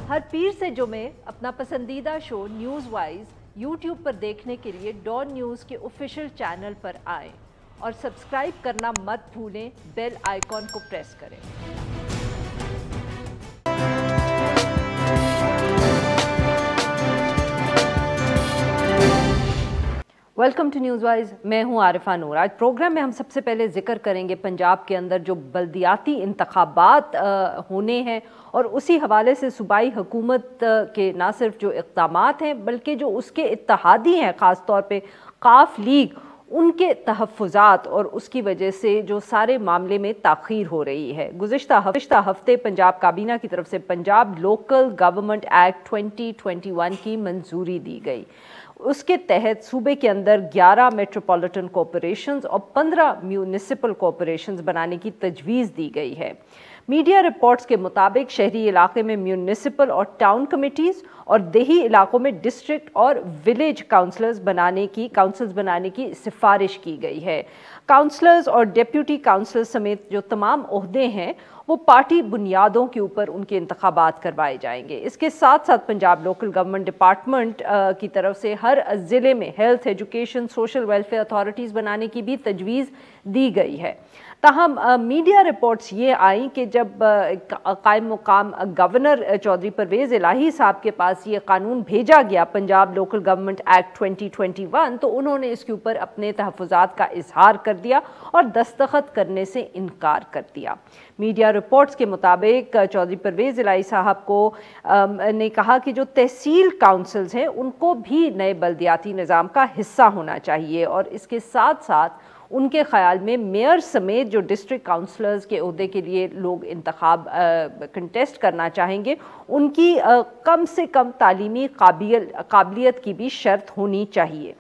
हर पीर से जुमे अपना पसंदीदा शो न्यूज़ वाइज यूट्यूब पर देखने के लिए डॉन न्यूज़ के ऑफिशियल चैनल पर आएं और सब्सक्राइब करना मत भूलें, बेल आइकॉन को प्रेस करें। वेलकम टू न्यूज़ वाइज, मैं हूं आरिफा नूर। आज प्रोग्राम में हम सबसे पहले जिक्र करेंगे पंजाब के अंदर जो बल्दियाती इंतखाबात होने हैं और उसी हवाले से सूबाई हुकूमत के ना सिर्फ जो इक़दामात हैं बल्कि जो उसके इत्तेहादी हैं, ख़ास तौर पे काफ लीग, उनके तहफ़्फ़ुज़ात और उसकी वजह से जो सारे मामले में ताख़ीर हो रही है। गुज़िश्ता हफ्ते पंजाब काबीना की तरफ से पंजाब लोकल गवर्नमेंट एक्ट 2021 की मंजूरी दी गई। उसके तहत सूबे के अंदर 11 मेट्रोपॉलिटन कॉरपोरेशंस और 15 म्यूनिसिपल कॉरपोरेशंस बनाने की तजवीज़ दी गई है। मीडिया रिपोर्ट्स के मुताबिक शहरी इलाके में म्यूनिसिपल और टाउन कमिटीज़ और देही इलाकों में डिस्ट्रिक्ट और विलेज काउंसल्स बनाने की सिफारिश की गई है। काउंसलर्स और डिप्टी काउंसलर्स समेत जो तमाम ओहदे हैं वो पार्टी बुनियादों के ऊपर उनके इंतखाबात करवाए जाएंगे। इसके साथ साथ पंजाब लोकल गवर्नमेंट डिपार्टमेंट की तरफ से हर ज़िले में health, education, social welfare authorities बनाने की भी तजवीज़ दी गई है। ताहम मीडिया रिपोर्ट्स ये आई कि जब कायम मुकाम गवर्नर चौधरी परवेज़ इलाही साहब के पास ये कानून भेजा गया पंजाब लोकल गवर्नमेंट एक्ट 2021, तो उन्होंने इसके ऊपर अपने तहफ़्फ़ुज़ात का इजहार कर दिया और दस्तखत करने से इनकार कर दिया। मीडिया रिपोर्ट्स के मुताबिक चौधरी परवेज़ इलाही साहब को ने कहा कि जो तहसील काउंसिल्स हैं उनको भी नए बल्दियाती निज़ाम का हिस्सा होना चाहिए और इसके साथ साथ उनके ख़्याल में मेयर समेत जो डिस्ट्रिक्ट काउंसलर्स के ओहदे के लिए लोग इंतखाब कंटेस्ट करना चाहेंगे उनकी कम से कम तालीमी काबिलियत की भी शर्त होनी चाहिए।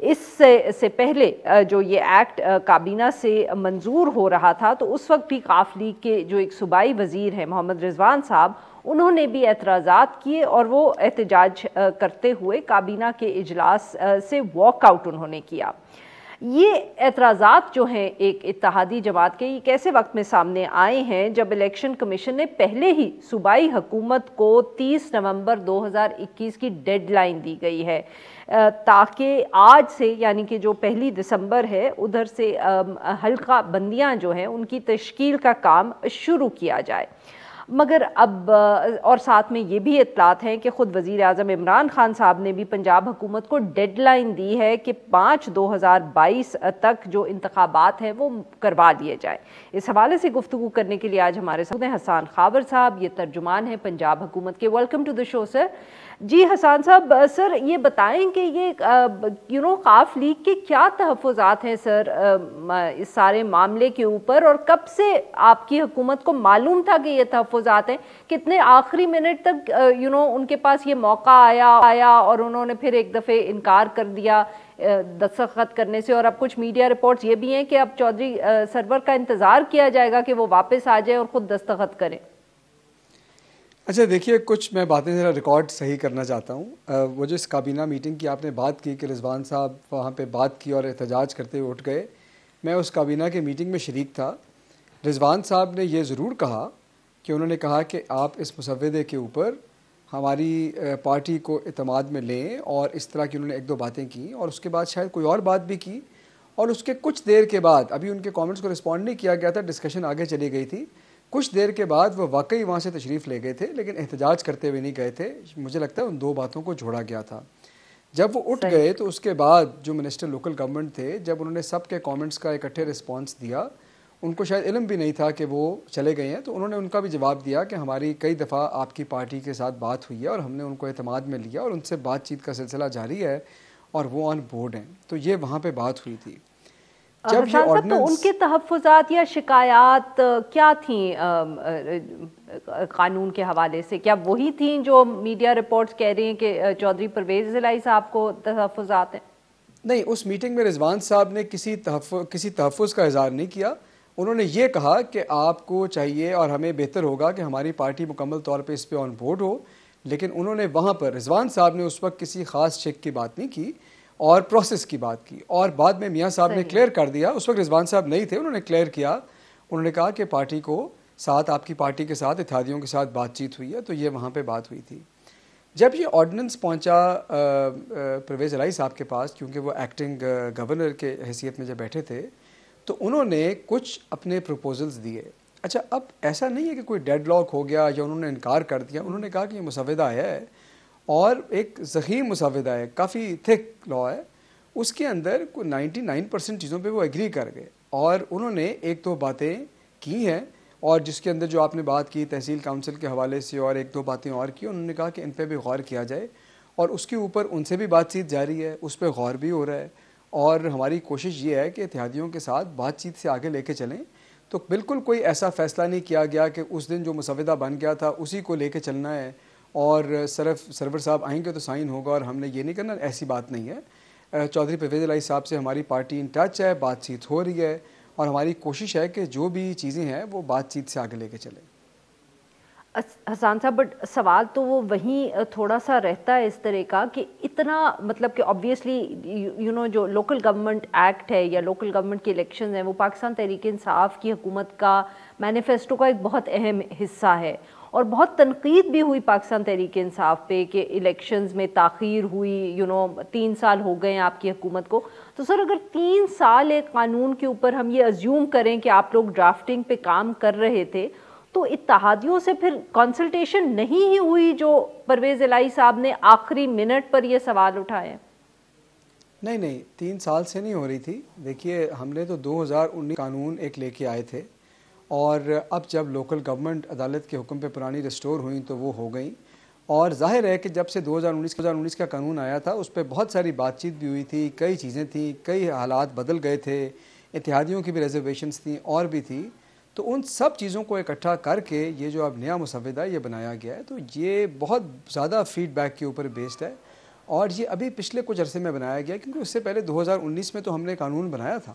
इससे पहले जो ये एक्ट काबीना से मंजूर हो रहा था तो उस वक्त भी काफ लीग के जो एक सूबाई वज़ीर हैं मोहम्मद रिजवान साहब, उन्होंने भी एतराज़ात किए और वो एहतजाज करते हुए काबीना के इजलास से वॉकआउट उन्होंने किया। ये एतराज़ात जो हैं एक इत्तेहादी जमात के, ये कैसे वक्त में सामने आए हैं जब इलेक्शन कमीशन ने पहले ही सूबाई हुकूमत को 30 नवंबर 2021 की डेडलाइन दी गई है ताकि आज से यानी कि जो 1 दिसंबर है उधर से हल्का बंदियां जो हैं उनकी तश्कील का काम शुरू किया जाए। मगर अब और साथ में ये भी इत्तलात हैं कि ख़ुद वज़ीर आज़म इमरान खान साहब ने भी पंजाब हुकूमत को डेडलाइन दी है कि 5/2022 तक जो इंतखाबात हैं वो करवा लिए जाए। इस हवाले से गुफ्तगू करने के लिए आज हमारे साथ हैं हसन खावर साहब, ये तर्जुमान हैं पंजाब हुकूमत के। Welcome to the show sir. जी हसन साहब, सर ये बताएं कि ये काफ लीग के क्या तहफ़्फ़ुज़ात हैं सर इस सारे मामले के ऊपर, और कब से आपकी हुकूमत को मालूम था कि ये तहफ़्फ़ुज़ात हैं? कितने आखिरी मिनट तक उनके पास ये मौका आया और उन्होंने फिर एक दफ़े इनकार कर दिया दस्तखत करने से? और अब कुछ मीडिया रिपोर्ट्स ये भी हैं कि अब चौधरी सरवर का इंतज़ार किया जाएगा कि वो वापस आ जाए और ख़ुद दस्तखत करें। अच्छा देखिए, कुछ मैं बातें ज़रा रिकॉर्ड सही करना चाहता हूँ। वो जो इस काबीना मीटिंग की आपने बात की कि रिजवान साहब वहाँ पे बात की और एहतजाज करते हुए उठ गए, मैं उस काबीना के मीटिंग में शरीक था। रिजवान साहब ने ये ज़रूर कहा कि उन्होंने कहा कि आप इस मुसव्वदे के ऊपर हमारी पार्टी को इत्मीनान में लें, और इस तरह की उन्होंने 1-2 बातें की और उसके बाद शायद कोई और बात भी की, और उसके कुछ देर के बाद, अभी उनके कमेंट्स को रिस्पॉन्ड नहीं किया गया था, डिस्कशन आगे चली गई थी, कुछ देर के बाद वो वाकई वहाँ से तशरीफ़ ले गए थे, लेकिन एहतजाज करते हुए नहीं गए थे। मुझे लगता है उन 2 बातों को जोड़ा गया था। जब वो उठ गए तो उसके बाद जो मिनिस्टर लोकल गवर्नमेंट थे, जब उन्होंने सब के कमेंट्स का इकट्ठे रिस्पांस दिया, उनको शायद इल्म भी नहीं था कि वो चले गए हैं, तो उन्होंने उनका भी जवाब दिया कि हमारी कई दफ़ा आपकी पार्टी के साथ बात हुई है और हमने उनको एतमाद में लिया और उनसे बातचीत का सिलसिला जारी है और वो ऑन बोर्ड हैं। तो ये वहाँ पे बात हुई थी। जब ये तो उनके तहफ़्फ़ुज़ात या शिकायत क्या थी कानून के हवाले से? क्या वही थी जो मीडिया रिपोर्ट्स कह रही हैं कि चौधरी परवेज़ इलाही साहब को तहफ़्फ़ुज़ात हैं? नहीं, उस मीटिंग में रिजवान साहब ने किसी तहफ़्फ़ुज़ का इज़हार नहीं किया। उन्होंने ये कहा कि आपको चाहिए और हमें बेहतर होगा कि हमारी पार्टी मुकम्मल तौर पे इस पे ऑन बोर्ड हो, लेकिन उन्होंने वहाँ पर रिजवान साहब ने उस वक्त किसी ख़ास चेक की बात नहीं की और प्रोसेस की बात की, और बाद में मियाँ साहब ने क्लियर कर दिया। उस वक्त रिजवान साहब नहीं थे, उन्होंने क्लियर किया। उन्होंने कहा कि पार्टी को ساتھ آپ کی پارٹی کے ساتھ اتحادیوں کے ساتھ بات چیت ہوئی ہے، تو یہ وہاں پہ بات ہوئی تھی۔ جب یہ آرڈیننس پہنچا پرویز الہی صاحب کے پاس، کیونکہ وہ ایکٹنگ گورنر کے حیثیت میں جب بیٹھے تھے، تو انہوں نے کچھ اپنے پروپوزلز دیے۔ اچھا، اب ایسا نہیں ہے کہ کوئی ڈیڈ لاک ہو گیا یا انہوں نے انکار کر دیا۔ انہوں نے کہا کہ یہ مسودہ ہے اور ایک ضخیم مسودہ ہے، کافی تھک لا ہے، اس کے اندر کوئی 99% چیزوں پہ وہ ایگری کر گئے، اور انہوں نے ایک دو باتیں کی ہیں، اور جس کے اندر جو آپ نے بات کی تحصیل کونسل کے حوالے سے اور ایک دو باتیں اور کی، انہوں نے کہا کہ ان پہ بھی غور کیا جائے، اور اس کے اوپر ان سے بھی بات چیت جاری ہے، اس پہ غور بھی ہو رہا ہے، اور ہماری کوشش یہ ہے کہ اتحادیوں کے ساتھ بات چیت سے آگے لے کے چلیں۔ تو بالکل کوئی ایسا فیصلہ نہیں کیا گیا کہ اس دن جو مسودہ بن گیا تھا اسی کو لے کے چلنا ہے اور صرف سرور صاحب آئیں گے تو سائن ہوگا اور ہم نے یہ نہیں کرنا، ایسی بات نہیں ہے۔ چودھری پرویز الہی صاحب سے ہماری پارٹی ان ٹچ ہے، بات چیت ہو رہی ہے، اور ہماری کوشش ہے کہ جو بھی چیزیں ہیں وہ بات چیت سے آگے لے کے چلیں۔ حسان صاحب، بٹ سوال تو وہ وہیں تھوڑا سا رہتا ہے اس طرح کا کہ اتنا مطلب کہ آبویسلی جو لوکل گورنمنٹ ایکٹ ہے یا لوکل گورنمنٹ کے الیکشنز ہیں وہ پاکستان تحریک انصاف کی حکومت کا مینیفیسٹو کا ایک بہت اہم حصہ ہے، اور بہت تنقید بھی ہوئی پاکستان تحریک انصاف پہ کہ الیکشنز میں تاخیر ہوئی، 3 سال ہو گئے ہیں آپ کی حکومت کو۔ تو سر، اگر 3 سال ایک قانون کے اوپر ہم یہ ازیوم کریں کہ آپ لوگ ڈرافٹنگ پہ کام کر رہے تھے، تو اتحادیوں سے پھر کنسلٹیشن نہیں ہی ہوئی جو پرویز الہی صاحب نے آخری منٹ پر یہ سوال اٹھائے؟ نہیں، 3 سال سے نہیں ہو رہی تھی۔ دیکھیے، ہم نے تو 2019 قانون ایک لے کے آئے تھے، اور اب جب لوکل گورنمنٹ عدالت کے حکم پہ پرانی ریسٹور ہوئیں تو وہ ہو گئیں، اور ظاہر ہے کہ جب سے 2019 کا قانون آیا تھا اس پہ بہت ساری بات چیت بھی ہوئی تھی، کئی چیزیں تھیں، کئی حالات بدل گئے تھے، اتحادیوں کی بھی ریزرویشنز تھیں اور بھی تھی، تو ان سب چیزوں کو اکٹھا کر کے یہ جو اب نیا مسودہ یہ بنایا گیا ہے، تو یہ بہت زیادہ فیڈ بیک کے اوپر بیسڈ ہے، اور یہ ابھی پچھلے کچھ عرصے میں بنایا گیا، کیونکہ اس سے پہلے 2019 میں تو ہم نے قانون بنایا تھا،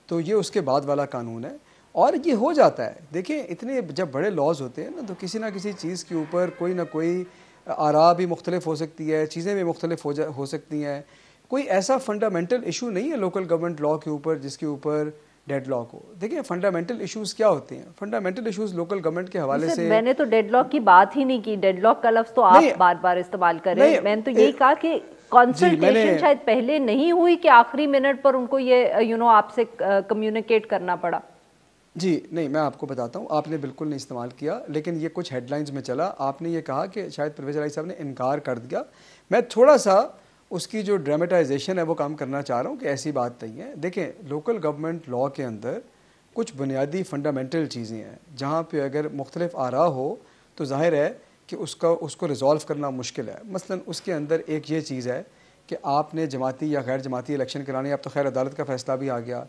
تو یہ اس کے بعد والا قانون ہے، اور یہ ہو جاتا ہے۔ دیکھیں، اتنے جب بڑے لاز ہوتے ہیں نا، تو کسی نہ کسی چیز کے اوپر کوئی نہ کوئی آراء بھی مختلف ہو سکتی ہے، چیزیں بھی مختلف ہو سکتی ہیں۔ کوئی ایسا فنڈامنٹل ایشو نہیں ہے لوکل گورنمنٹ لا کے اوپر جس کے اوپر ڈیڈ لاک ہو۔ دیکھیں، فنڈامنٹل ایشوز کیا ہوتے ہیں؟ فنڈامنٹل ایشوز لوکل گورنمنٹ کے حوالے سے، میں نے تو ڈیڈ لاک کی بات ہی نہیں کی، ڈیڈ لاک کا لفظ تو آپ بار بار استعمال کر رہے ہیں۔ میں نے تو یہی کہا کہ کنسلٹیشن شاید پہلے نہیں ہوئی کہ آخری منٹ پر ان کو یہ آپ سے کمیونیکیٹ کرنا پڑا۔ جی نہیں، میں آپ کو بتاتا ہوں، آپ نے بالکل نہیں استعمال کیا، لیکن یہ کچھ ہیڈ لائنز میں چلا۔ آپ نے یہ کہا کہ شاید پرویز الہی صاحب نے انکار کر دیا۔ میں تھوڑا سا اس کی جو ڈرامٹائزیشن ہے وہ کام کرنا چاہ رہا ہوں کہ ایسی بات نہیں ہے۔ دیکھیں، لوکل گورنمنٹ لا کے اندر کچھ بنیادی فنڈامنٹل چیزیں ہیں جہاں پہ اگر مختلف آراء ہو تو ظاہر ہے کہ اس کو ریزالو کرنا مشکل ہے۔ مثلا اس کے اندر ایک یہ چیز ہے کہ آپ نے جماعتی یا غیر جماعتی الیکشن کرانی ہے، اب تو خیر عدالت کا فیصلہ بھی آ گیا۔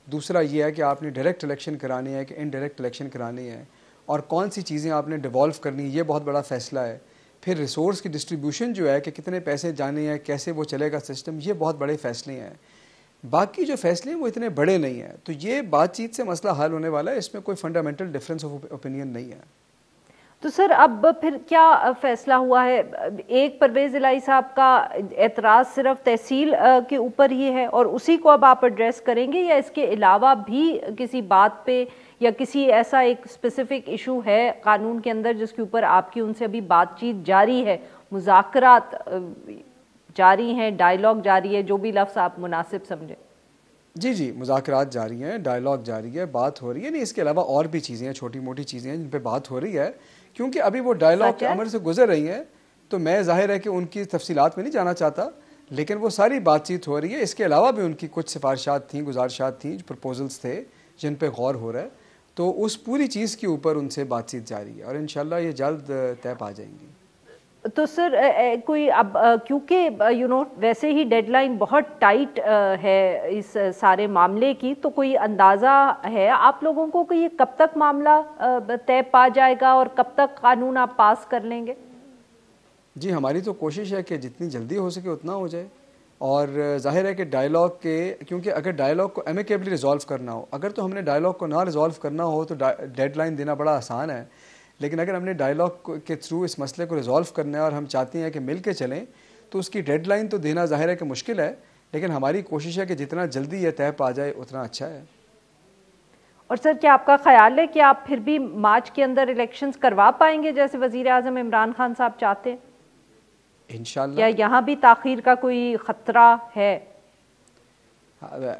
دوسرا یہ ہے کہ آپ نے ڈائریکٹ الیکشن کرانی ہے کہ انڈائریکٹ الیکشن کرانی ہے، اور کون سی چیزیں آپ نے ڈیوالو کرنی ہے، یہ بہت بڑا فیصلہ ہے۔ پھر ریسورس کی ڈسٹریبیوشن جو ہے کہ کتنے پیسے جانے ہیں، کیسے وہ چلے گا سسٹم، یہ بہت بڑے فیصلے ہیں۔ باقی جو فیصلے ہیں وہ اتنے بڑے نہیں ہیں، تو یہ بات چیت سے مسئلہ حل ہونے والا ہے، اس میں کوئی فنڈامنٹل ڈفرینس آف اوپینین نہیں ہے۔ تو سر، اب پھر کیا فیصلہ ہوا ہے؟ ایک پرویز الہی صاحب کا اعتراض صرف تحصیل کے اوپر ہی ہے اور اسی کو اب آپ ایڈریس کریں گے، یا اس کے علاوہ بھی کسی بات پہ یا کسی ایسا ایک اسپیسیفک ایشو ہے قانون کے اندر جس کے اوپر آپ کی ان سے ابھی بات چیت جاری ہے، مذاکرات جاری ہیں، ڈائیلاگ جاری ہے، جو بھی لفظ آپ مناسب سمجھیں؟ جی، مذاکرات جاری ہیں، ڈائیلاگ جاری ہے، بات ہو رہی ہے۔ نہیں، اس کے علاوہ اور بھی چیزیں ہیں، چھوٹی موٹی چیزیں ہیں جن پہ بات ہو رہی ہے، کیونکہ ابھی وہ ڈائیلاگ کے عمل سے گزر رہی ہیں، تو میں ظاہر ہے کہ ان کی تفصیلات میں نہیں جانا چاہتا، لیکن وہ ساری بات چیت ہو رہی ہے۔ اس کے علاوہ بھی ان کی کچھ سفارشات تھیں، گزارشات تھیں، پرپوزلز تھے جن پہ غور ہو رہا ہے، تو اس پوری چیز کے اوپر ان سے بات چیت جاری ہے، اور انشاءاللہ یہ جلد طے پا جائیں گی۔ تو سر، کوئی اب کیونکہ ویسے ہی ڈیڈ لائن بہت ٹائٹ ہے اس سارے معاملے کی، تو کوئی اندازہ ہے آپ لوگوں کو کہ یہ کب تک معاملہ طے پا جائے گا اور کب تک قانون آپ پاس کر لیں گے؟ جی، ہماری تو کوشش ہے کہ جتنی جلدی ہو سکے اتنا ہو جائے، اور ظاہر ہے کہ ڈائیلاگ کیونکہ اگر ڈائیلاگ کو ایمیکیبلی ریزالو کرنا ہو، اگر تو ہم نے ڈائیلاگ کو نہ ریزالو کرنا ہو تو ڈیڈ لائن دینا بڑا آسان ہے، لیکن اگر ہم نے ڈائیلاگ کے تھرو اس مسئلے کو ریزالو کرنا ہے اور ہم چاہتے ہیں کہ مل کے چلیں، تو اس کی ڈیڈ لائن تو دینا ظاہر ہے کہ مشکل ہے، لیکن ہماری کوشش ہے کہ جتنا جلدی یہ طے پا جائے اتنا اچھا ہے۔ اور سر کیا آپ کا خیال ہے کہ آپ پھر بھی مارچ کے اندر الیکشنز کروا پائیں گے جیسے وزیر اعظم عمران خان صاحب چاہتے ہیں؟ انشاءاللہ یا یہاں بھی تاخیر کا کوئی خطرہ ہے؟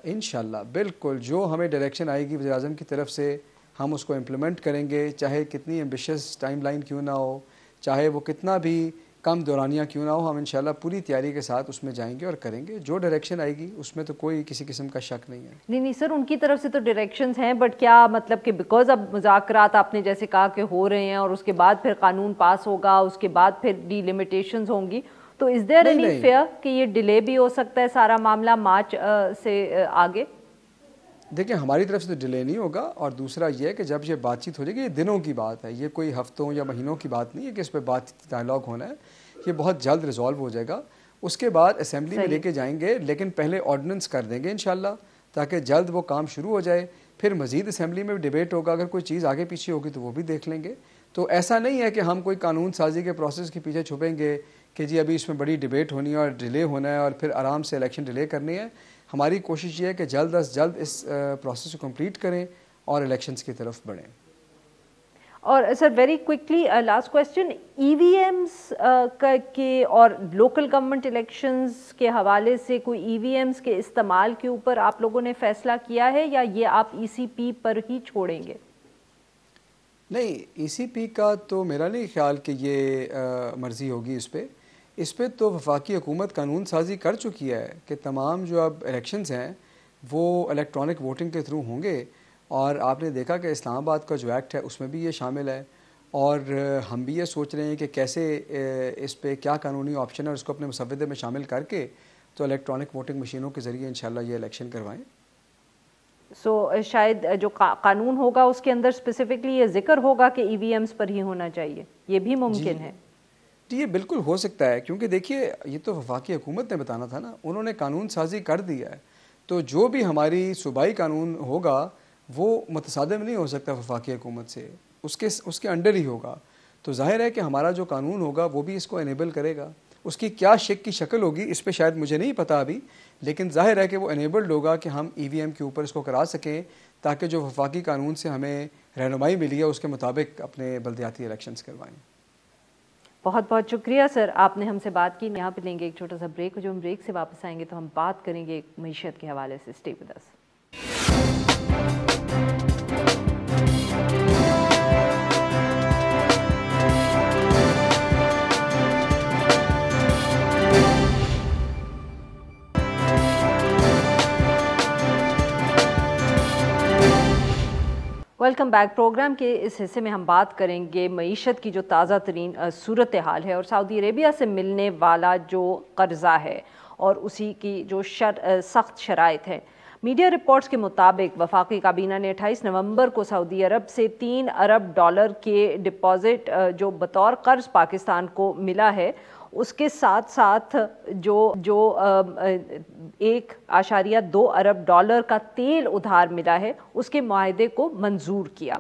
انشاءاللہ بالکل جو ہمیں ڈائریکشن آئے گی وزیر اعظم کی طرف سے ہم اس کو امپلیمنٹ کریں گے، چاہے کتنی ایمبیشیس ٹائم لائن کیوں نہ ہو، چاہے وہ کتنا بھی کم دورانیہ کیوں نہ ہو، ہم انشاءاللہ پوری تیاری کے ساتھ اس میں جائیں گے اور کریں گے. جو ڈائریکشن آئے گی اس میں تو کوئی کسی قسم کا شک نہیں ہے. نہیں سر، ان کی طرف سے تو ڈائریکشنز ہیں، بٹ کیا مطلب کہ بیکاز اب مذاکرات آپ نے جیسے کہا کہ ہو رہے ہیں اور اس کے بعد پھر قانون پاس ہوگا، اس کے بعد پھر ڈی لیمیٹیشنز ہوں گی، تو از دیر اینی فیئر کہ یہ ڈیلے بھی ہو سکتا ہے سارا معاملہ مارچ سے آگے؟ دیکھیں ہماری طرف سے تو ڈیلے نہیں ہوگا، اور دوسرا یہ ہے کہ جب یہ بات چیت ہو جائے گی، یہ دنوں کی بات ہے، یہ کوئی ہفتوں یا مہینوں کی بات نہیں ہے کہ اس پہ بات چیت ڈائلاگ ہونا ہے. یہ بہت جلد ریزالو ہو جائے گا. اس کے بعد اسمبلی میں لے کے جائیں گے، لیکن پہلے آرڈیننس کر دیں گے انشاءاللہ تاکہ جلد وہ کام شروع ہو جائے. پھر مزید اسمبلی میں ڈیبیٹ ہوگا، اگر کوئی چیز آگے پیچھے ہوگی تو وہ بھی دیکھ لیں گے. تو ایسا نہیں ہے کہ ہم کوئی قانون سازی کے پروسیس کے پیچھے چھپیں گے کہ جی ابھی اس میں بڑی ڈیبیٹ ہونی ہے اور ڈیلے ہونا ہے اور پھر آرام سے الیکشن ڈیلے کرنی ہے. ہماری کوشش یہ ہے کہ جلد از جلد اس پروسیس کو کمپلیٹ کریں اور الیکشنز کی طرف بڑھیں. اور sir very quickly last question, EVMs کے اور لوکل گورنمنٹ الیکشنز کے حوالے سے کوئی ای وی ایمز کے استعمال کے اوپر آپ لوگوں نے فیصلہ کیا ہے یا یہ آپ ای سی پی پر ہی چھوڑیں گے؟ نہیں، ای سی پی کا تو میرا نہیں خیال کہ یہ مرضی ہوگی. اس پہ تو وفاقی حکومت قانون سازی کر چکی ہے کہ تمام جو اب الیکشنز ہیں وہ الیکٹرانک ووٹنگ کے تھرو ہوں گے. اور آپ نے دیکھا کہ اسلام آباد کا جو ایکٹ ہے اس میں بھی یہ شامل ہے، اور ہم بھی یہ سوچ رہے ہیں کہ کیسے اس پہ کیا قانونی آپشن ہے اور اس کو اپنے مسودے میں شامل کر کے تو الیکٹرانک ووٹنگ مشینوں کے ذریعے انشاءاللہ یہ الیکشن کروائیں. شاید جو قانون ہوگا اس کے اندر اسپیسیفکلی یہ ذکر ہوگا کہ ای وی ایمز پر ہی ہونا چاہیے، یہ بھی ممکن ہے؟ جی یہ بالکل ہو سکتا ہے، کیونکہ دیکھیے یہ تو وفاقی حکومت نے بتانا تھا نا، انہوں نے قانون سازی کر دیا ہے، تو جو بھی ہماری صوبائی قانون ہوگا وہ متصادم نہیں ہو سکتا وفاقی حکومت سے، اس کے انڈر ہی ہوگا. تو ظاہر ہے کہ ہمارا جو قانون ہوگا وہ بھی اس کو انیبل کرے گا. اس کی کیا شکل ہوگی اس پہ شاید مجھے نہیں پتا ابھی، لیکن ظاہر ہے کہ وہ انیبلڈ ہوگا کہ ہم ای وی ایم کے اوپر اس کو کرا سکیں تاکہ جو وفاقی قانون سے ہمیں رہنمائی ملی ہے اس کے مطابق اپنے بلدیاتی الیکشنز کروائیں. بہت بہت شکریہ سر، آپ نے ہم سے بات کی. یہاں پہ لیں گے ایک چھوٹا سا بریک، جو ہم بریک سے واپس آئیں گے تو ہم بات کریں گے معیشت کے حوالے سے. Stay with us. Welcome back. Programme کے اس حصے میں ہم بات کریں گے معیشت کی جو تازہ ترین صورتحال ہے اور سعودی عربیہ سے ملنے والا جو قرضہ ہے اور اسی کی جو سخت شرائط ہیں. میڈیا رپورٹس کے مطابق وفاقی کابینہ نے 28 نومبر کو سعودی عرب سے $3 ارب کے ڈپازٹ جو بطور قرض پاکستان کو ملا ہے، اس کے ساتھ ساتھ جو 1.2 ارب ڈالر کا تیل ادھار ملا ہے، اس کے معاہدے کو منظور کیا.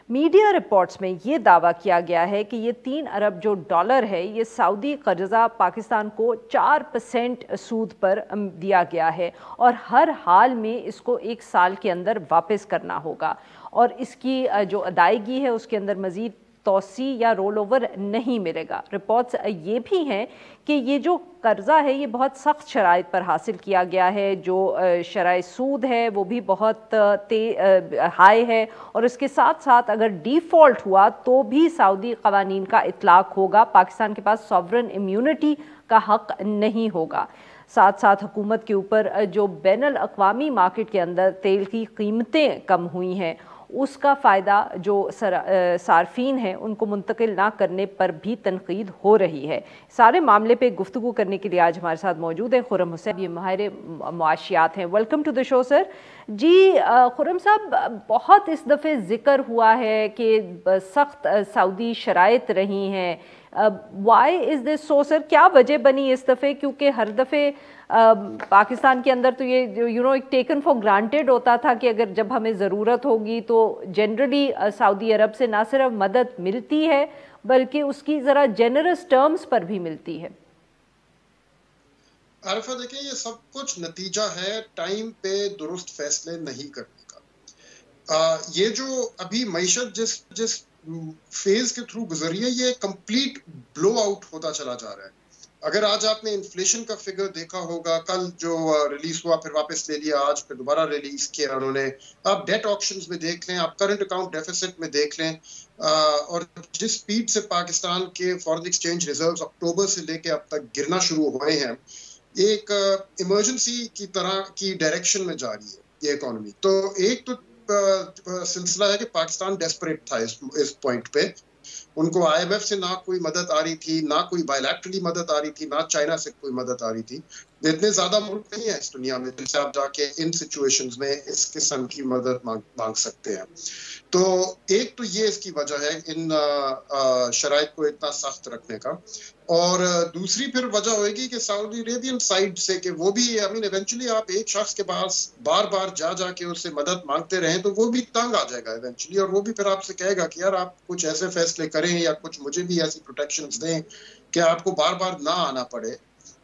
میڈیا رپورٹس میں یہ دعویٰ کیا گیا ہے کہ یہ 3 ارب جو ڈالر ہے، یہ سعودی قرضہ پاکستان کو 4% سود پر دیا گیا ہے اور ہر حال میں اس کو 1 سال کے اندر واپس کرنا ہوگا، اور اس کی جو ادائیگی ہے اس کے اندر مزید توسیع یا رول اوور نہیں ملے گا. رپورٹس یہ بھی ہیں کہ یہ جو قرضہ ہے یہ بہت سخت شرائط پر حاصل کیا گیا ہے، جو شرح سود ہے وہ بھی بہت ہائی ہے، اور اس کے ساتھ ساتھ اگر ڈیفالٹ ہوا تو بھی سعودی قوانین کا اطلاق ہوگا. پاکستان کے پاس سوورن امیونٹی کا حق نہیں ہوگا. ساتھ ساتھ حکومت کے اوپر جو بین الاقوامی مارکیٹ کے اندر تیل کی قیمتیں کم ہوئی ہیں اس کا فائدہ جو صارفین ہیں ان کو منتقل نہ کرنے پر بھی تنقید ہو رہی ہے. سارے معاملے پہ گفتگو کرنے کے لیے آج ہمارے ساتھ موجود ہیں خرم حسین، یہ ماہر معاشیات ہیں. ویلکم ٹو دی شو سر. جی خرم صاحب، بہت اس دفعہ ذکر ہوا ہے کہ سخت سعودی شرائط رہی ہیں. وائی از دس سو سر؟ کیا وجہ بنی اس دفعہ؟ کیونکہ ہر دفعہ پاکستان کے اندر تو یہ ایک ٹیکن فار گرانٹیڈ ہوتا تھا کہ اگر جب ہمیں ضرورت ہوگی تو جنرلی سعودی عرب سے نہ صرف مدد ملتی ہے بلکہ اس کی ذرا جنرس ٹرمز پر بھی ملتی ہے. عارفہ دیکھیں، یہ سب کچھ نتیجہ ہے ٹائم پہ درست فیصلے نہیں کرنے کا. یہ جو ابھی معیشت جس فیز کے تھرو گزری ہے یہ کمپلیٹ بلو آؤٹ ہوتا چلا جا رہا ہے. اگر آج آپ نے انفلیشن کا فگر دیکھا ہوگا, کل جو ریلیز ہوا پھر واپس لے لیا, آج پھر دوبارہ ریلیز کیا انہوں نے, آپ ڈیٹ آکشنز میں دیکھ لیں, آپ کرنٹ اکاؤنٹ ڈیفیسٹ میں دیکھ لیں, اور جس سپیڈ سے پاکستان کے فارن ایکسچینج ریزروز اکتوبر سے لے کے اب تک گرنا شروع ہوئے ہیں, ایک ایمرجنسی کی طرح کی ڈائریکشن میں جا رہی ہے یہ اکانومی. تو ایک تو سلسلہ ہے کہ پاکستان ڈیسپریٹ تھا اس پوائنٹ پہ. ان کو آئی ایم ایف سے نہ کوئی مدد آ رہی تھی, نہ کوئی بائیلیٹرلی مدد آ رہی تھی, نہ چائنا سے کوئی مدد آ رہی تھی. اتنے زیادہ ملک نہیں ہیں اس دنیا میں جن سے آپ جا کے ان سچویشنز میں اس قسم کی مدد مانگ سکتے ہیں. تو ایک تو یہ اس کی وجہ ہے ان شرائط کو اتنا سخت رکھنے کا, اور دوسری پھر وجہ ہوئے گی کہ سعودی عربین سائڈ سے کہ وہ بھی ایونچولی آپ ایک شخص کے پاس بار بار جا کے اس سے مدد مانگتے رہیں تو وہ بھی تنگ آ جائے گا ایونچولی, اور وہ بھی پھر آپ سے کہے گا کہ یار آپ کچھ ایسے فیصلے کریں یا کچھ مجھے بھی ایسی پروٹیکشنز دیں کہ آپ کو بار بار نہ آنا پڑے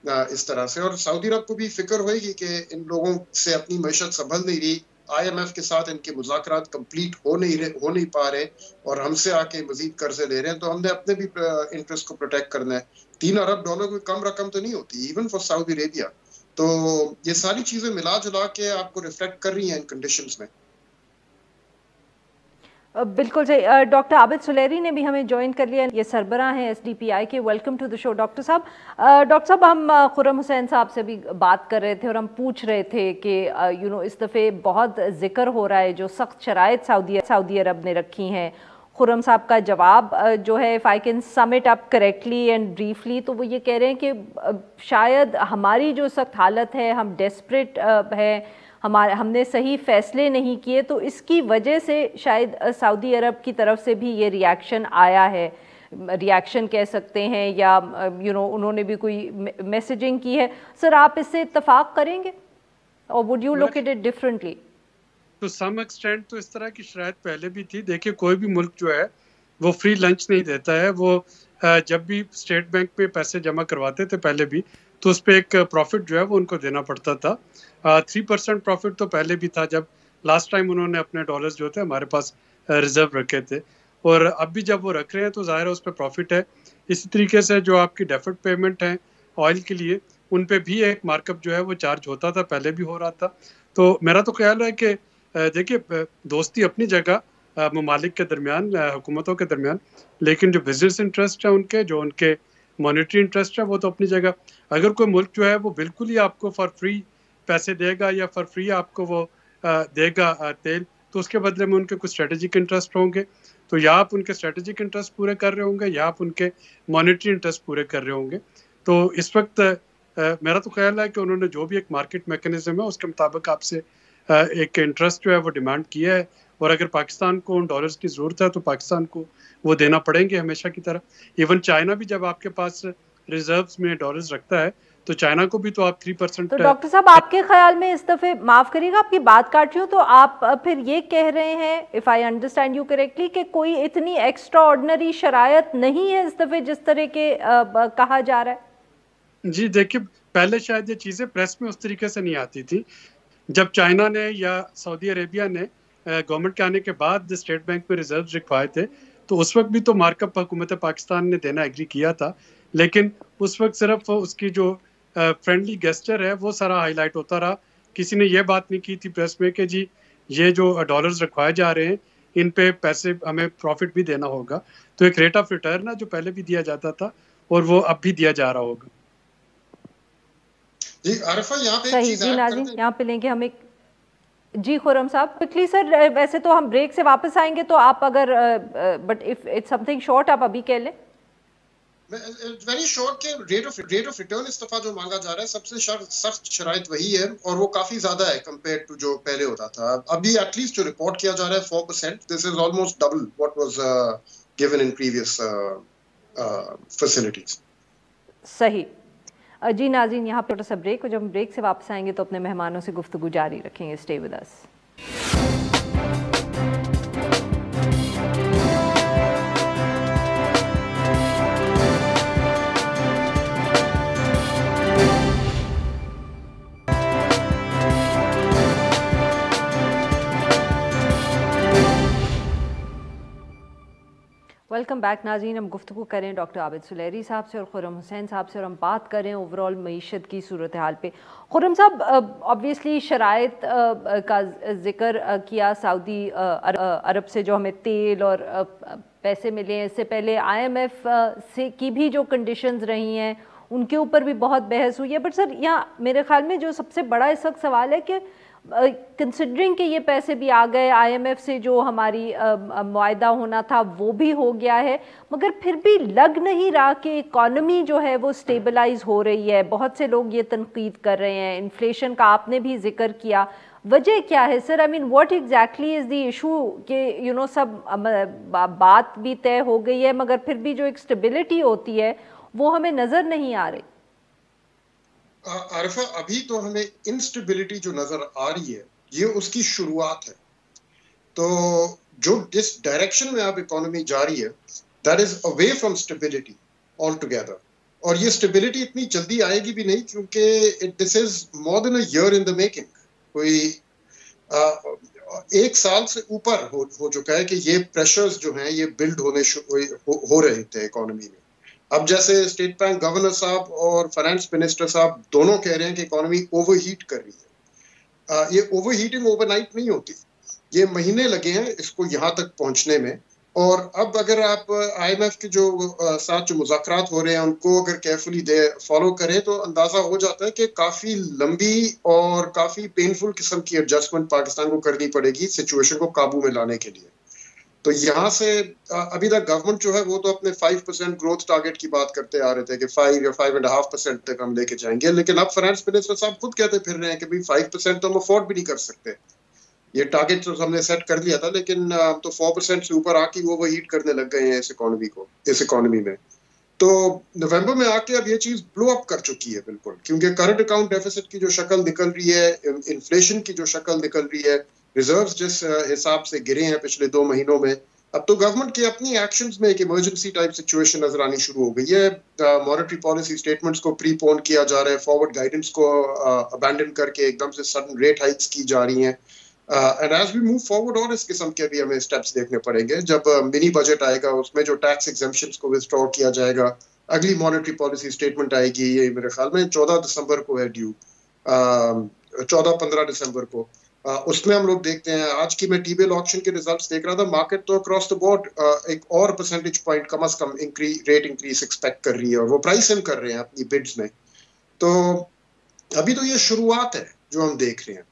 اس طرح سے. اور سعودی عرب کو بھی فکر ہوئے گی کہ ان لوگوں سے اپنی معیشت سنبھل نہیں رہی, آئی ایم ایف کے ساتھ ان کے مذاکرات کمپلیٹ ہو نہیں پا رہے اور ہم سے آ کے مزید قرضے لے رہے ہیں, تو ہم نے اپنے بھی انٹرسٹ کو پروٹیکٹ کرنا ہے. $3 ارب کوئی کم رقم تو نہیں ہوتی ایون فار سعودی عربیہ. تو یہ ساری چیزیں ملا جلا کے آپ کو ریفلیکٹ کر رہی ہیں ان کنڈیشنز میں. بالکل صحیح. ڈاکٹر عابد سلیری نے بھی ہمیں جوائن کر لیا, یہ سربراہ ہیں ایس ڈی پی آئی کے. Welcome to the show doctor صاحب. ڈاکٹر صاحب ہم خرم حسین صاحب سے بھی بات کر رہے تھے اور ہم پوچھ رہے تھے کہ اس دفعہ بہت ذکر ہو رہا ہے جو سخت شرائط سعودی عرب نے رکھی ہیں. خرم صاحب کا جواب جو ہے if I can sum it up correctly and briefly, تو وہ یہ کہہ رہے ہیں کہ شاید ہماری جو سخت حالت ہے, ہم ڈیسپریٹ ہے, ہم نے صحیح فیصلے نہیں کیے, تو اس کی وجہ سے شاید سعودی عرب کی طرف سے بھی یہ ریاکشن آیا ہے. ریاکشن کہہ سکتے ہیں یا انہوں نے بھی کوئی میسیجنگ کی ہے. سر آپ اس سے اتفاق کریں گے اور would you look at it differently? تو سم ایکسٹینٹ تو اس طرح کی شرائط پہلے بھی تھی. دیکھیے کوئی بھی ملک جو ہے وہ فری لنچ نہیں دیتا ہے. وہ جب بھی اسٹیٹ بینک پہ پیسے جمع کرواتے تھے پہلے بھی, تو اس پہ ایک پروفٹ جو ہے وہ ان کو دینا پڑتا تھا. 3% پروفٹ تو پہلے بھی تھا جب لاسٹ ٹائم انہوں نے اپنے ڈالرز جو تھے ہمارے پاس ریزرو رکھے تھے, اور اب بھی جب وہ رکھ رہے ہیں تو ظاہر ہے اس پہ پروفٹ ہے. اسی طریقے سے جو آپ کی ڈیفرڈ پیمنٹ ہیں آئل کے لیے, ان پہ بھی ایک مارک اپ جو ہے وہ چارج ہوتا تھا, پہلے بھی ہو رہا تھا. تو میرا تو خیال ہے کہ دیکھیے دوستی اپنی جگہ ممالک کے درمیان, حکومتوں کے درمیان, لیکن جو بزنس انٹرسٹ ہے ان کے, جو ان کے مانیٹری انٹرسٹ ہے وہ تو اپنی جگہ. اگر کوئی ملک جو ہے وہ بالکل ہی آپ کو فار فری پیسے دے گا یا فار فری آپ کو وہ دے گا تیل, تو اس کے بدلے میں ان کے کچھ اسٹریٹجک انٹرسٹ ہوں گے. تو یا آپ ان کے اسٹریٹجک انٹرسٹ پورے کر رہے ہوں گے یا آپ ان کے مانیٹری انٹرسٹ پورے کر رہے ہوں گے. تو اس وقت میرا تو خیال ہے کہ انہوں نے جو بھی ایک مارکیٹ میکینزم ہے اس کے مطابق آپ سے ایک انٹرسٹ جو ہے وہ ڈیمانڈ کیا ہے, اور اگر پاکستان کو ان ڈالرز کی ضرورت ہے تو پاکستان کو وہ دینا پڑیں گے ہمیشہ کی طرح. ایون چائنا بھی جب آپ کے پاس ریزروز میں ڈالرز رکھتا ہے تو چائنا کو بھی تو آپ 3%. تو ڈاکٹر صاحب آپ کے خیال میں اس دفعہ, معاف کریے گا آپ کی بات کاٹ رہی ہوں, تو آپ پھر یہ کہہ رہے ہیں if I understand you correctly کہ کوئی اتنی ایکسٹرا آرڈنری شرائط نہیں ہے اس دفعہ جس طرح کے کہا جا رہا ہے؟ جی دیکھیے پہلے شاید یہ چیزیں پریس میں اس طریقے سے نہیں آتی تھی. جب چائنا نے یا سعودی عربیہ نے گورنمنٹ کے آنے کے بعد اسٹیٹ بینک میں ریزروز رکھوائے تھے, تو اس وقت بھی تو مارک اپ حکومت پاکستان نے دینا ایگری کیا تھا, لیکن اس وقت صرف اس کی جو فرینڈلی گیسچر ہے وہ سارا ہائی لائٹ ہوتا رہا. کسی نے یہ بات نہیں کی تھی پریس میں کہ جی یہ جو ڈالرز رکھوائے جا رہے ہیں ان پہ پیسے ہمیں پروفٹ بھی دینا ہوگا. تو ایک ریٹ آف ریٹرن ہے جو پہلے بھی دیا جاتا تھا اور وہ اب بھی دیا جا رہا ہوگا. جی عارفہ یہاں پہ صحیح, جی ناظرین یہاں پہ لیں گے ہم ایک, جی خرم صاحب کوئکلی سر, ویسے تو ہم بریک سے واپس آئیں گے تو آپ اگر but if it's something short آپ ابھی کہہ لیں. ویری شارٹ کہ ریٹ آف ریٹرن اس دفعہ جو مانگا جا رہا ہے سب سے سخت شرائط وہی ہے, اور وہ کافی زیادہ ہے کمپیئر ٹو جو پہلے ہوتا تھا. ابھی ایٹ لیسٹ جو رپورٹ کیا جا رہا ہے 4%, this is almost double what was given in previous facilities. صحیح. جی ناظرین یہاں پہ سا بریک, اور جب ہم بریک سے واپس آئیں گے تو اپنے مہمانوں سے گفتگو جاری رکھیں گے. Stay with us. Welcome back नाज़रीन। हम गुफ्तगू करें डॉक्टर आबिद सुलेरी साहब से और खुर्रम हुसैन साहब से, और हम बात करें ओवरऑल मईशत की सूरत हाल पे। खुर्रम साहब, ऑब्वियसली शराइत का जिक्र किया, सऊदी अरब से जो हमें तेल और पैसे मिले हैं, इससे पहले IMF से की भी जो कंडीशंस रही हैं उनके ऊपर भी बहुत बहस हुई है। बट सर, यहाँ मेरे ख्याल में जो सबसे बड़ा इस वक्त सवाल है कि कंसिडरिंग कि ये पैसे भी आ गए, IMF से जो हमारी मुआहदा होना था वो भी हो गया है, मगर फिर भी लग नहीं रहा कि इकॉनमी जो है वो स्टेबलाइज हो रही है। बहुत से लोग ये तनकीद कर रहे हैं। इन्फ्लेशन का आपने भी जिक्र किया, वजह क्या है sir? I mean what exactly is the issue कि सब बात भी तय हो गई है मगर फिर भी जो एक स्टेबिलिटी होती है वो हमें नज़र नहीं आ रही। आरिफा, अभी तो हमें इंस्टेबिलिटी जो नजर आ रही है ये उसकी शुरुआत है। तो जो जिस डायरेक्शन में अब इकोनॉमी जा रही है that is away from stability all together. और ये स्टेबिलिटी इतनी जल्दी आएगी भी नहीं क्योंकि this is more than a year in the making. कोई एक साल से ऊपर हो चुका है कि ये प्रेशर्स जो हैं ये बिल्ड होने हो रहे थे इकोनॉमी में। अब जैसे स्टेट बैंक गवर्नर साहब और फाइनेंस मिनिस्टर साहब दोनों कह रहे हैं कि इकोनॉमी ओवरहीट कर रही है। ये ओवरहीटिंग ओवरनाइट नहीं होती, ये महीने लगे हैं इसको यहाँ तक पहुंचने में। और अब अगर आप IMF के जो साथ जो मुज़ाकरात हो रहे हैं उनको अगर केयरफुली फॉलो करें तो अंदाजा हो जाता है कि काफी लंबी और काफी पेनफुल किस्म की एडजस्टमेंट पाकिस्तान को करनी पड़ेगी सिचुएशन को काबू में लाने के लिए। तो यहाँ से अभी तक गवर्नमेंट जो है वो तो अपने 5% ग्रोथ टारगेट की बात करते आ रहे थे कि 5 या 5.5% तक हम लेके जाएंगे, लेकिन अब फाइनेंस मिनिस्टर साहब खुद कहते फिर रहे हैं कि भाई 5% तो हम अफोर्ड भी नहीं कर सकते। ये टारगेट तो हमने सेट कर लिया था लेकिन तो 4% से ऊपर आके वो हीट करने लग गए हैं इस इकोनॉमी में। तो नवंबर में आके अब ये चीज ब्लो अप कर चुकी है बिल्कुल, क्योंकि करंट अकाउंट डेफिसिट की जो शक्ल निकल रही है, इन्फ्लेशन की जो शक्ल निकल रही है, रिजर्व्स जिस हिसाब से गिरे हैं पिछले 2 महीनों में, अब तो गवर्नमेंट के अपनी एक्शंस में एक इमरजेंसी टाइप सिचुएशन नजर आनी शुरू हो गई है। मॉनेटरी पॉलिसी स्टेटमेंट्स को प्रीपोन किया जा रहा है, फॉरवर्ड गाइडेंस को अबैंडन करके एकदम से सडन रेट हाइक्स की जा रही हैं। And as we move forward और इस किस्म के भी हमें स्टेप्स देखने पड़ेंगे। जब मिनी बजट आएगा उसमें जो टैक्स एग्जेम्पशंस को विथड्रॉ किया जाएगा, अगली मॉनेटरी पॉलिसी स्टेटमेंट आएगी, ये मेरे ख्याल में 14 दिसंबर को है ड्यू, 14-15 दिसंबर को। उसमें हम लोग देखते हैं, आज की मैं टी-बिल ऑक्शन के रिजल्ट्स देख रहा था, मार्केट तो अक्रॉस द बोर्ड एक और परसेंटेज पॉइंट कम से कम रेट इंक्रीज एक्सपेक्ट कर रही है और वो प्राइस इन कर रहे हैं अपनी बिड्स में। तो अभी तो ये शुरुआत है जो हम देख रहे हैं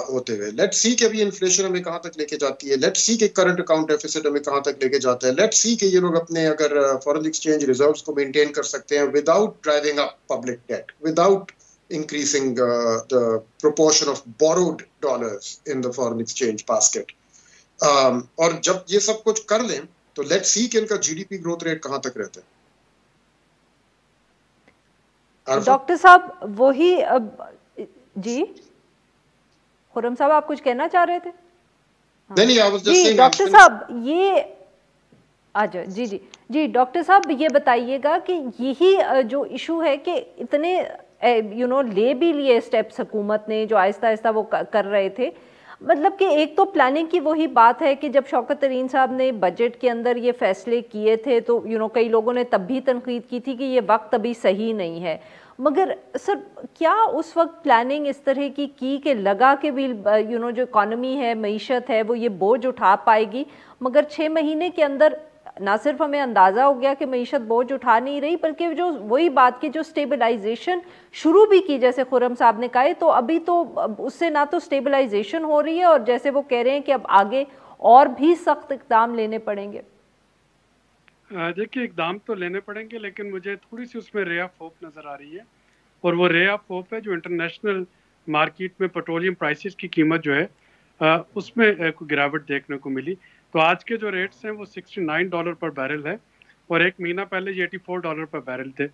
होते हुए। लेट्स सी कि अभी इन्फ्लेशन हमें कहाँ तक लेके जाती है, लेट्स सी कि करंट अकाउंट डेफिसिट हमें कहाँ तक लेके जाता है, लेट्स सी कि ये लोग अपने अगर फॉरेन एक्सचेंज रिजर्व्स को मेंटेन कर सकते हैं without driving up public debt, without increasing the proportion of borrowed dollars in the foreign exchange basket. और जब ये सब कुछ कर लें तो let's see कि इनका GDP ग्रोथ रेट कहाँ तक रहता है। डॉक्टर साहब वही जी, खुर्रम साहब आप कुछ कहना चाह रहे थे? नहीं, I was just saying, doctor साहब ये अच्छा जी डॉक्टर साहब ये बताइएगा कि यही जो इशू है कि इतने ले भी लिए स्टेप्स हुकूमत ने जो आहिस्ता आहिस्ता वो कर रहे थे, मतलब कि एक तो प्लानिंग की वही बात है कि जब शौकत तरीन साहब ने बजट के अंदर ये फैसले किए थे तो कई लोगों ने तब भी तनकीद की थी कि ये वक्त अभी सही नहीं है, मगर सर क्या उस वक्त प्लानिंग इस तरह की कि लगा कि भी जो इकॉनमी है, मईशत है, वो ये बोझ उठा पाएगी, मगर 6 महीने के अंदर ना सिर्फ हमें अंदाज़ा हो गया कि मईशत बोझ उठा नहीं रही, बल्कि जो वही बात की जो स्टेबलाइजेशन शुरू भी की, जैसे खुर्रम साहब ने कहा, तो अभी तो उससे ना तो स्टेबलाइजेशन हो रही है और जैसे वो कह रहे हैं कि अब आगे और भी सख्त इक़दाम लेने पड़ेंगे। देखिए, इक़दाम तो लेने पड़ेंगे लेकिन मुझे थोड़ी सी उसमें रे ऑफ होप नज़र आ रही है, और वो रे ऑफ होप है जो इंटरनेशनल मार्केट में पेट्रोलियम प्राइसेस की कीमत जो है उसमें गिरावट देखने को मिली। तो आज के जो रेट्स हैं वो $69 पर बैरल है और एक महीना पहले ये $84 पर बैरल थे।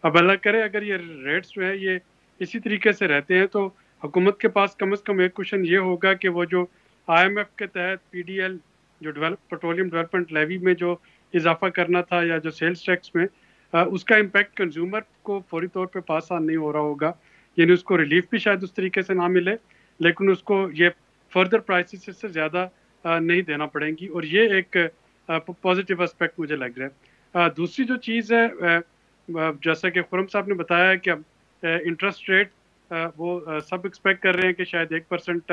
अब अल्लाह करे अगर ये रेट्स जो है ये इसी तरीके से रहते हैं तो हुकूमत के पास कम से कम एक क्वेश्चन ये होगा कि वो जो IMF के तहत PDL जो पेट्रोलियम डेवलपमेंट लेवी में जो इजाफा करना था या जो सेल्स टैक्स में उसका इम्पैक्ट कंज्यूमर को फौरी तौर पे पास ऑन नहीं हो रहा होगा, यानी उसको रिलीफ भी शायद उस तरीके से ना मिले, लेकिन उसको ये फर्दर प्राइसेस से ज़्यादा नहीं देना पड़ेंगी। और ये एक पॉजिटिव एस्पेक्ट मुझे लग रहा है। दूसरी जो चीज़ है, जैसा कि खुरम साहब ने बताया कि इंटरेस्ट रेट वो सब एक्सपेक्ट कर रहे हैं कि शायद 1%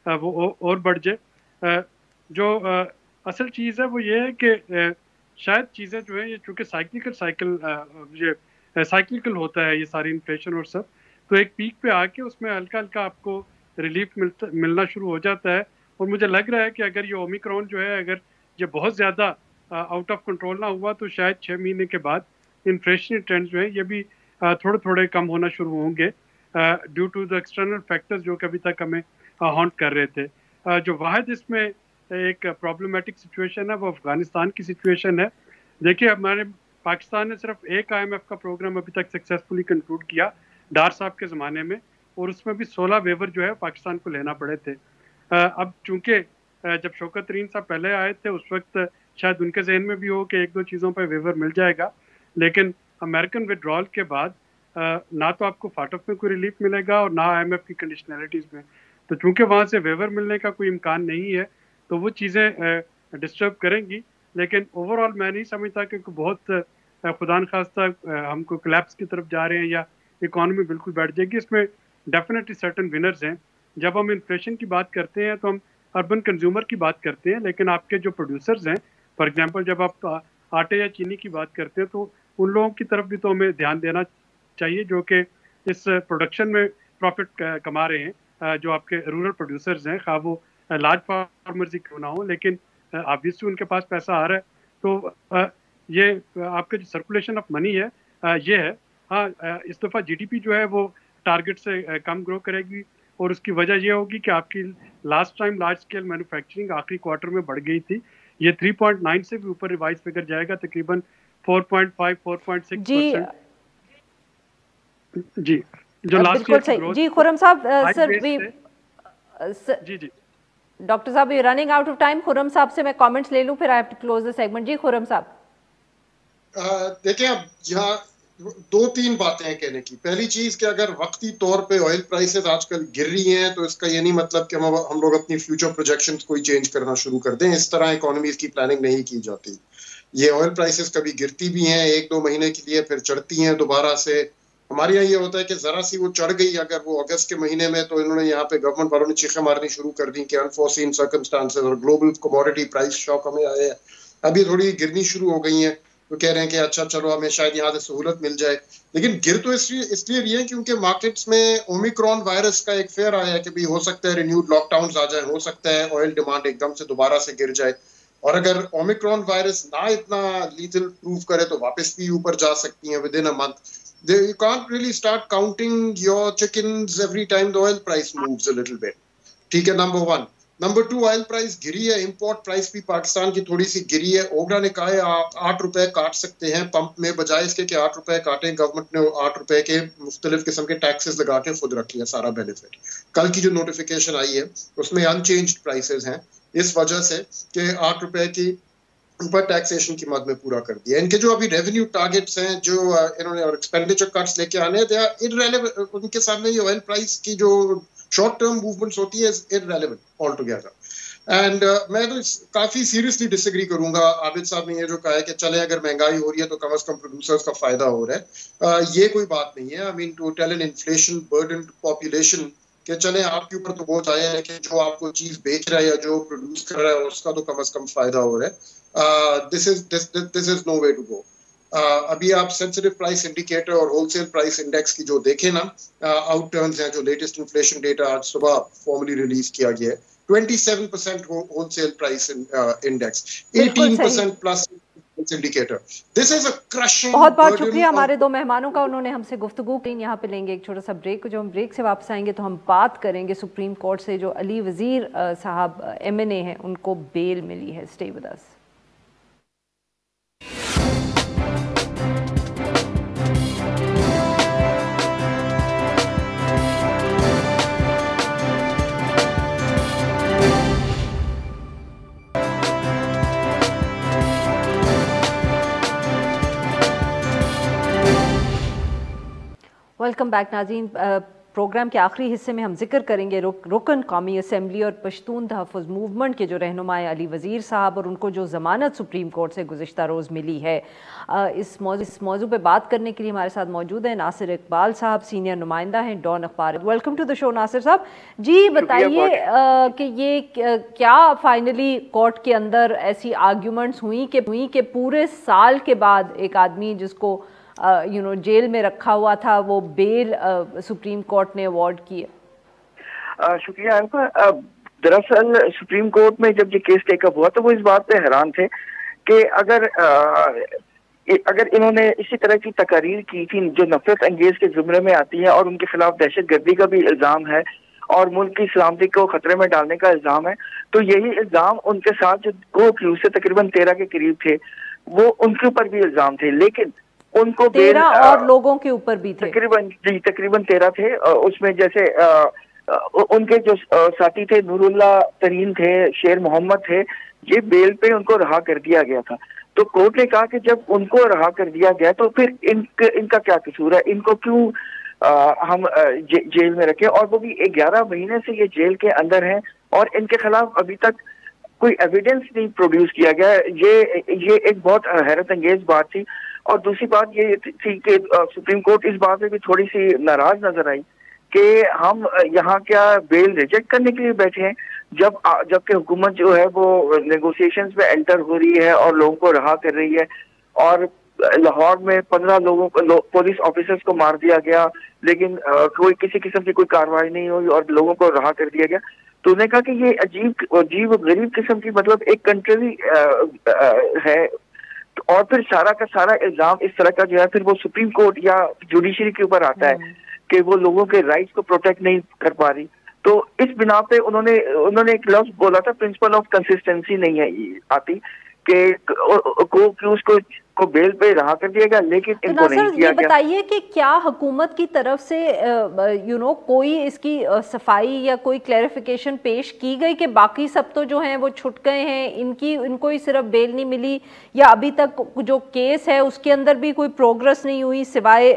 वो और बढ़ जाए। जो असल चीज़ है वो ये है कि शायद चीज़ें जो है ये चूँकि साइक्लिकल होता है ये सारी इन्फ्लेशन और सब, तो एक पीक पे आके उसमें हल्का हल्का आपको रिलीफ मिलना शुरू हो जाता है। और मुझे लग रहा है कि अगर ये ओमिक्रॉन जो है अगर ये बहुत ज़्यादा आउट ऑफ कंट्रोल ना हुआ तो शायद 6 महीने के बाद इन्फ्लेशनरी ट्रेंड्स जो है ये भी थोड़े थोड़े कम होना शुरू होंगे due to the external factors जो कभी तक हमें हॉन्ट कर रहे थे। जो वाहिद इसमें एक प्रॉब्लमेटिक सिचुएशन है वो अफगानिस्तान की सिचुएशन है। देखिए हमारे पाकिस्तान ने सिर्फ एक IMF का प्रोग्राम अभी तक सक्सेसफुली कंक्लूड किया डार साहब के ज़माने में, और उसमें भी 16 वेवर जो है पाकिस्तान को लेना पड़े थे। अब चूंकि जब शौकत तरीन साहब पहले आए थे उस वक्त शायद उनके जहन में भी हो कि एक दो चीज़ों पर वेवर मिल जाएगा, लेकिन अमेरिकन विड्रॉल के बाद ना तो आपको फाटफ में कोई रिलीफ मिलेगा और ना IMF की कंडीशनैलिटीज़ में। तो चूंकि वहाँ से वेवर मिलने का कोई इम्कान नहीं है तो वो चीज़ें डिस्टर्ब करेंगी। लेकिन ओवरऑल मैं नहीं समझता कि बहुत खुदा न खास्ता हम कोई कोलैप्स की तरफ जा रहे हैं या इकॉनमी बिल्कुल बैठ जाएगी। इसमें डेफिनेटली सर्टन विनर्स हैं। जब हम इन्फ्लेशन की बात करते हैं तो हम अर्बन कंज्यूमर की बात करते हैं, लेकिन आपके जो प्रोड्यूसर्स हैं फॉर एग्जांपल जब आप आटे या चीनी की बात करते हैं तो उन लोगों की तरफ भी तो हमें ध्यान देना चाहिए जो कि इस प्रोडक्शन में प्रॉफिट कमा रहे हैं, जो आपके रूरल प्रोड्यूसर्स हैं, खा वो लार्ज फार्मर्स ही क्यों ना हो, लेकिन ऑब्वियसली उनके पास पैसा आ रहा है। तो ये आपका जो सर्कुलेशन ऑफ मनी है ये है। हाँ, इस दफ़ा GDP जो है वो टारगेट से कम ग्रो करेगी और उसकी वजह ये होगी कि आपकी last time large scale manufacturing आखिरी क्वार्टर में बढ़ गई थी, ये 3.9 से भी ऊपर रिवाइज फिगर जाएगा तकरीबन 4.5-4.6%। जी जो लास्ट ईयर जी खुरम साहब जी डॉक्टर साहब you running out of time. Khurram साहब से मैं कमेंट्स ले लूं फिर I have to close the segment. जी खुरम साहब। देखिए अब यहाँ 2-3 बातें हैं कहने की। पहली चीज कि अगर वक्ती तौर पे ऑयल प्राइसेस आजकल गिर रही हैं तो इसका ये नहीं मतलब कि हम लोग अपनी फ्यूचर प्रोजेक्शंस कोई चेंज करना शुरू कर दें। इस तरह इकोनॉमीज की प्लानिंग नहीं की जाती। ये ऑयल प्राइसेस कभी गिरती भी हैं 1-2 महीने के लिए, फिर चढ़ती हैं दोबारा से। हमारे यहाँ ये होता है कि जरा सी वो चढ़ गई अगर वो अगस्त के महीने में, तो इन्होंने यहाँ पे गवर्नमेंट वालों ने चीखें मारनी शुरू कर दी कि अनफोर्सीन सर्कमस्टांसेस और ग्लोबल कमोडिटी प्राइस शॉक हमें आए हैं। अभी थोड़ी गिरनी शुरू हो गई हैं तो कह रहे हैं कि अच्छा चलो हमें शायद यहाँ से सहूलत मिल जाए। लेकिन गिर तो इसलिए रही है क्योंकि मार्केट्स में ओमिक्रॉन वायरस का एक फेयर आया है कि भाई हो सकता है रिन्यूड लॉकडाउन आ जाए, हो सकता है ऑयल डिमांड एकदम से दोबारा से गिर जाए, और अगर ओमिक्रॉन वायरस ना इतना लीथल प्रूव करे तो वापस भी ऊपर जा सकती है with in a month. You can't really start counting your chickens every time the oil price moves a little bit. ठीक है, नंबर 1। नंबर 2, ऑयल प्राइस गिरी है, इंपोर्ट प्राइस भी पाकिस्तान की थोड़ी सी गिरी है। ओगरा ने कहा है आप 8 रुपए काट सकते हैं पंप में, बजाय इसके कि 8 रुपए काटें। गवर्नमेंट ने 8 रुपए के मुख्तलिफ किस्म के टैक्सेस लगा के खुद रख लिया सारा बेनिफिट। कल की जो नोटिफिकेशन आई है उसमें अनचेंज्ड प्राइसेस हैं इस वजह से कि 8 रुपए की ऊपर टैक्सेशन की मद में पूरा कर दिया। इनके जो अभी रेवेन्यू टारगेट्स हैं जो इन्होंने और एक्सपेंडिचर कट्स लेके आने थे इररेलेवेंट, उनके सामने ये ऑयल प्राइस की जो शॉर्ट टर्म मूवमेंट्स होती है इररेलेवेंट ऑल टुगेदर। एंड मैं तो काफी सीरियसली डिसएग्री करूंगा आबिद साहब ने ये जो कहा है कि चले अगर महंगाई हो रही है तो कम से कम प्रोड्यूसर्स का फायदा हो रहा है। ये कोई बात नहीं है। I mean to tell an inflation burden population कि चले आपके ऊपर तो बहुत आया है कि जो आपको चीज बेच रहा है या जो प्रोड्यूस कर रहा है उसका तो कम से कम फायदा हो रहा है। This is no way to go. अभी आप सेंसिटिव प्राइस इंडिकेटर और होलसेल प्राइस इंडेक्स की जो देखें ना, आउट टर्न्स हैं, जो लेटेस्ट इन्फ्लेशन डेटा आज सुबह फॉर्मली रिलीज किया गया है, 27% wholesale price index, 18% plus indicator. This is a crushing. बहुत बहुत शुक्रिया हमारे 2 मेहमानों का, उन्होंने हमसे गुफ्तगू की। यहाँ पे लेंगे एक छोटा सा ब्रेक। जो हम ब्रेक से वापस आएंगे तो हम बात करेंगे सुप्रीम कोर्ट से जो अली वजीर साहब MNA हैं उनको बेल मिली है। Stay with us. Welcome back नाज़रीन। प्रोग्राम के आखिरी हिस्से में हम जिक्र करेंगे रुकन कौमी असम्बली और पश्तून तहफ़्फ़ुज़ मूवमेंट के जो रहनुमा अली वज़ीर साहब और उनको जो ज़मानत सुप्रीम कोर्ट से गुज़िश्ता रोज़ मिली है। इस मौजू पे बात करने के लिए हमारे साथ मौजूद हैं नासिर इकबाल साहब, सीनियर नुमाइंदा हैं डॉन अखबार। Welcome to the show Nasir साहब। जी बताइए कि ये क्या फाइनली कोर्ट के अंदर ऐसी आर्ग्यूमेंट्स हुई कि पूरे साल के बाद एक आदमी जिसको जेल में रखा हुआ था वो बेल सुप्रीम कोर्ट ने अवार्ड की है? शुक्रिया आपका। दरअसल सुप्रीम कोर्ट में जब ये केस टेकअप हुआ तो वो इस बात पे हैरान थे कि अगर इन्होंने इसी तरह की तकारीर की थी जो नफरत अंगेज के जुमरे में आती है और उनके खिलाफ दहशत गर्दी का भी इल्जाम है और मुल्क की सलामती को खतरे में डालने का इल्जाम है, तो यही इल्जाम उनके साथ जो को क्यूज से तकरीबन 13 के करीब थे वो उनके ऊपर भी इल्जाम थे, लेकिन उनको 13 और लोगों के ऊपर भी थे, तकरीबन 13 थे। उसमें जैसे उनके जो साथी थे नूरुल्लाह तरीन थे, शेर मोहम्मद थे, ये बेल पे उनको रहा कर दिया गया था। तो कोर्ट ने कहा कि जब उनको रहा कर दिया गया तो फिर इनका क्या कसूर है, इनको क्यों हम जेल में रखें, और वो भी 11 महीने से ये जेल के अंदर हैं और इनके खिलाफ अभी तक कोई एविडेंस नहीं प्रोड्यूस किया गया। ये एक बहुत हैरत अंगेज बात थी। और दूसरी बात ये थी कि सुप्रीम कोर्ट इस बात में भी थोड़ी सी नाराज नजर आई कि हम यहाँ क्या बेल रिजेक्ट करने के लिए बैठे हैं जबकि हुकूमत जो है वो नेगोशिएशंस में एंटर हो रही है और लोगों को रहा कर रही है। और लाहौर में 15 लोगों को पुलिस ऑफिसर्स को मार दिया गया, लेकिन कोई किसी किस्म की कोई कार्रवाई नहीं हुई और लोगों को रहा कर दिया गया। तो उन्होंने कहा कि ये अजीब गरीब किस्म की मतलब एक कंट्री है। और फिर सारा का सारा इल्जाम इस तरह का जो है फिर वो सुप्रीम कोर्ट या जुडिशरी के ऊपर आता है कि वो लोगों के राइट्स को प्रोटेक्ट नहीं कर पा रही। तो इस बिना पे उन्होंने एक लफ्ज बोला था, प्रिंसिपल ऑफ कंसिस्टेंसी नहीं है आती कि को बेल पे रहा कर दिया गया, लेकिन तो इनको नहीं किया गया। बताइए कि क्या हुकूमत की तरफ से कोई इसकी सफाई या कोई क्लैरिफिकेशन पेश की गई कि बाकी सब तो जो हैं वो छुट गए हैं, इनको ही सिर्फ बेल नहीं मिली, या अभी तक जो केस है उसके अंदर भी कोई प्रोग्रेस नहीं हुई सिवाय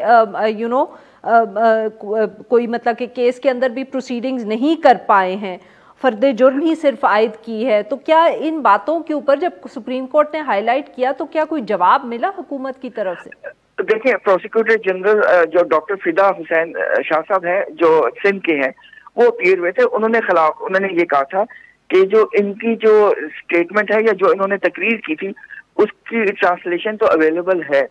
कोई मतलब कि केस के अंदर भी प्रोसीडिंग्स नहीं कर पाए हैं, फर्द जुर्म ही सिर्फ आयद की है? तो क्या इन बातों के ऊपर जब सुप्रीम कोर्ट ने हाईलाइट किया तो क्या कोई जवाब मिला हुकूमत की तरफ से? देखिए, प्रोसिक्यूटर जनरल जो डॉक्टर फिदा हुसैन शाह साहब हैं जो सिंध के हैं, वो अपीयर हुए थे। उन्होंने ये कहा था कि जो इनकी जो स्टेटमेंट है या जो इन्होंने तकरीर की थी उसकी ट्रांसलेशन तो अवेलेबल है,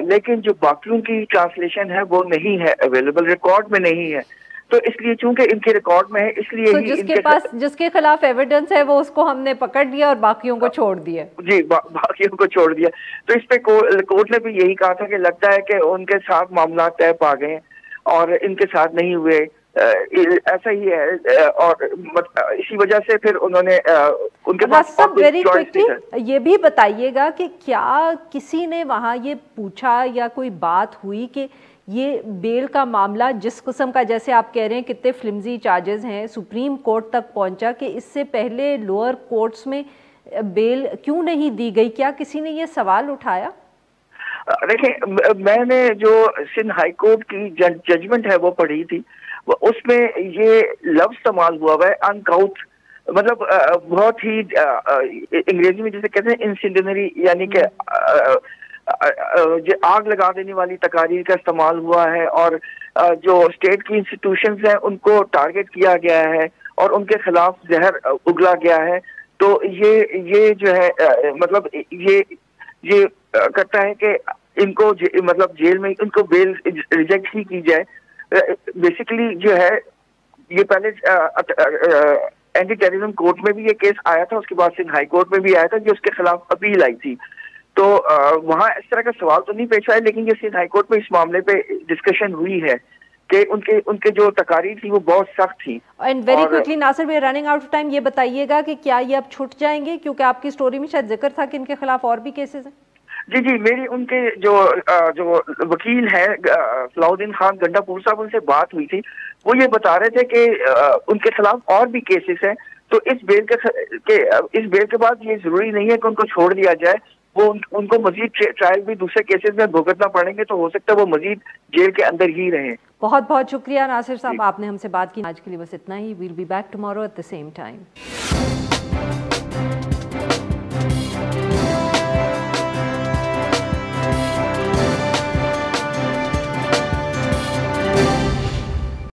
लेकिन जो बाकियों की ट्रांसलेशन है वो नहीं है अवेलेबल, रिकॉर्ड में नहीं है। तो इसलिए चूंकि इनके रिकॉर्ड में है इसलिए तो जिसके खिलाफ एविडेंस है वो उसको हमने पकड़ लिया और बाकियों को छोड़ दिया। जी, बाकियों को छोड़ दिया। तो इस पे कोर्ट ने भी यही कहा था कि लगता है कि उनके साथ मामला तय पा गए और इनके साथ नहीं हुए, ऐसा ही है। और इसी वजह से फिर उन्होंने उनके पास वेरी क्विकली ये भी बताइएगा कि क्या किसी ने वहाँ ये पूछा या कोई बात हुई कि ये बेल का मामला जिस किस्म का, जैसे आप कह रहे हैं कितने फ्लिमजी चार्जेस हैं, सुप्रीम कोर्ट तक पहुंचा कि इससे पहले लोअर कोर्ट्स में बेल क्यों नहीं दी गई? क्या किसी ने ये सवाल उठाया? देखिए, मैंने जो सिंध हाई कोर्ट की जजमेंट है वो पढ़ी थी, उसमें ये लफ्ज इस्तेमाल हुआ है अनकाउथ, मतलब बहुत ही अंग्रेजी में जैसे कहते हैं इंसिडेंटरी, यानी कि जो आग लगा देने वाली तकारीर का इस्तेमाल हुआ है और जो स्टेट की इंस्टीट्यूशंस हैं उनको टारगेट किया गया है और उनके खिलाफ जहर उगला गया है। तो ये जो है मतलब ये करता है कि इनको मतलब जेल में इनको बेल रिजेक्ट ही की जाए। बेसिकली जो है ये पहले एंटी टेररिज्म कोर्ट में भी ये केस आया था, उसके बाद सिंध हाई कोर्ट में भी आया था जो उसके खिलाफ अपील आई थी। तो वहाँ इस तरह का सवाल तो नहीं पेश आया, लेकिन ये सिंध हाई कोर्ट में इस मामले पे डिस्कशन हुई है कि उनके जो तकारीर थी वो बहुत सख्त थी। And very quickly Nasir, we are running out of time, ये बताइएगा कि क्या ये अब छूट जाएंगे, क्योंकि आपकी स्टोरी में शायद जिक्र था कि इनके खिलाफ और भी केसेस हैं? जी, मेरी उनके जो वकील हैं सलाउद्दीन खान गंडापुर साहब, उनसे बात हुई थी। वो ये बता रहे थे कि उनके खिलाफ और भी केसेस हैं, तो इस बेल के बाद ये जरूरी नहीं है कि उनको छोड़ दिया जाए, وہ ان کو مزید ٹرائل بھی دوسرے کیسز میں بھگتنا پڑیں گے، تو ہو سکتا ہے وہ مزید جیل کے اندر ہی رہیں۔ بہت بہت شکریہ ناصر صاحب، آپ نے ہم سے بات کی۔ آج کے لیے بس اتنا ہی۔ We'll be back tomorrow at the same time.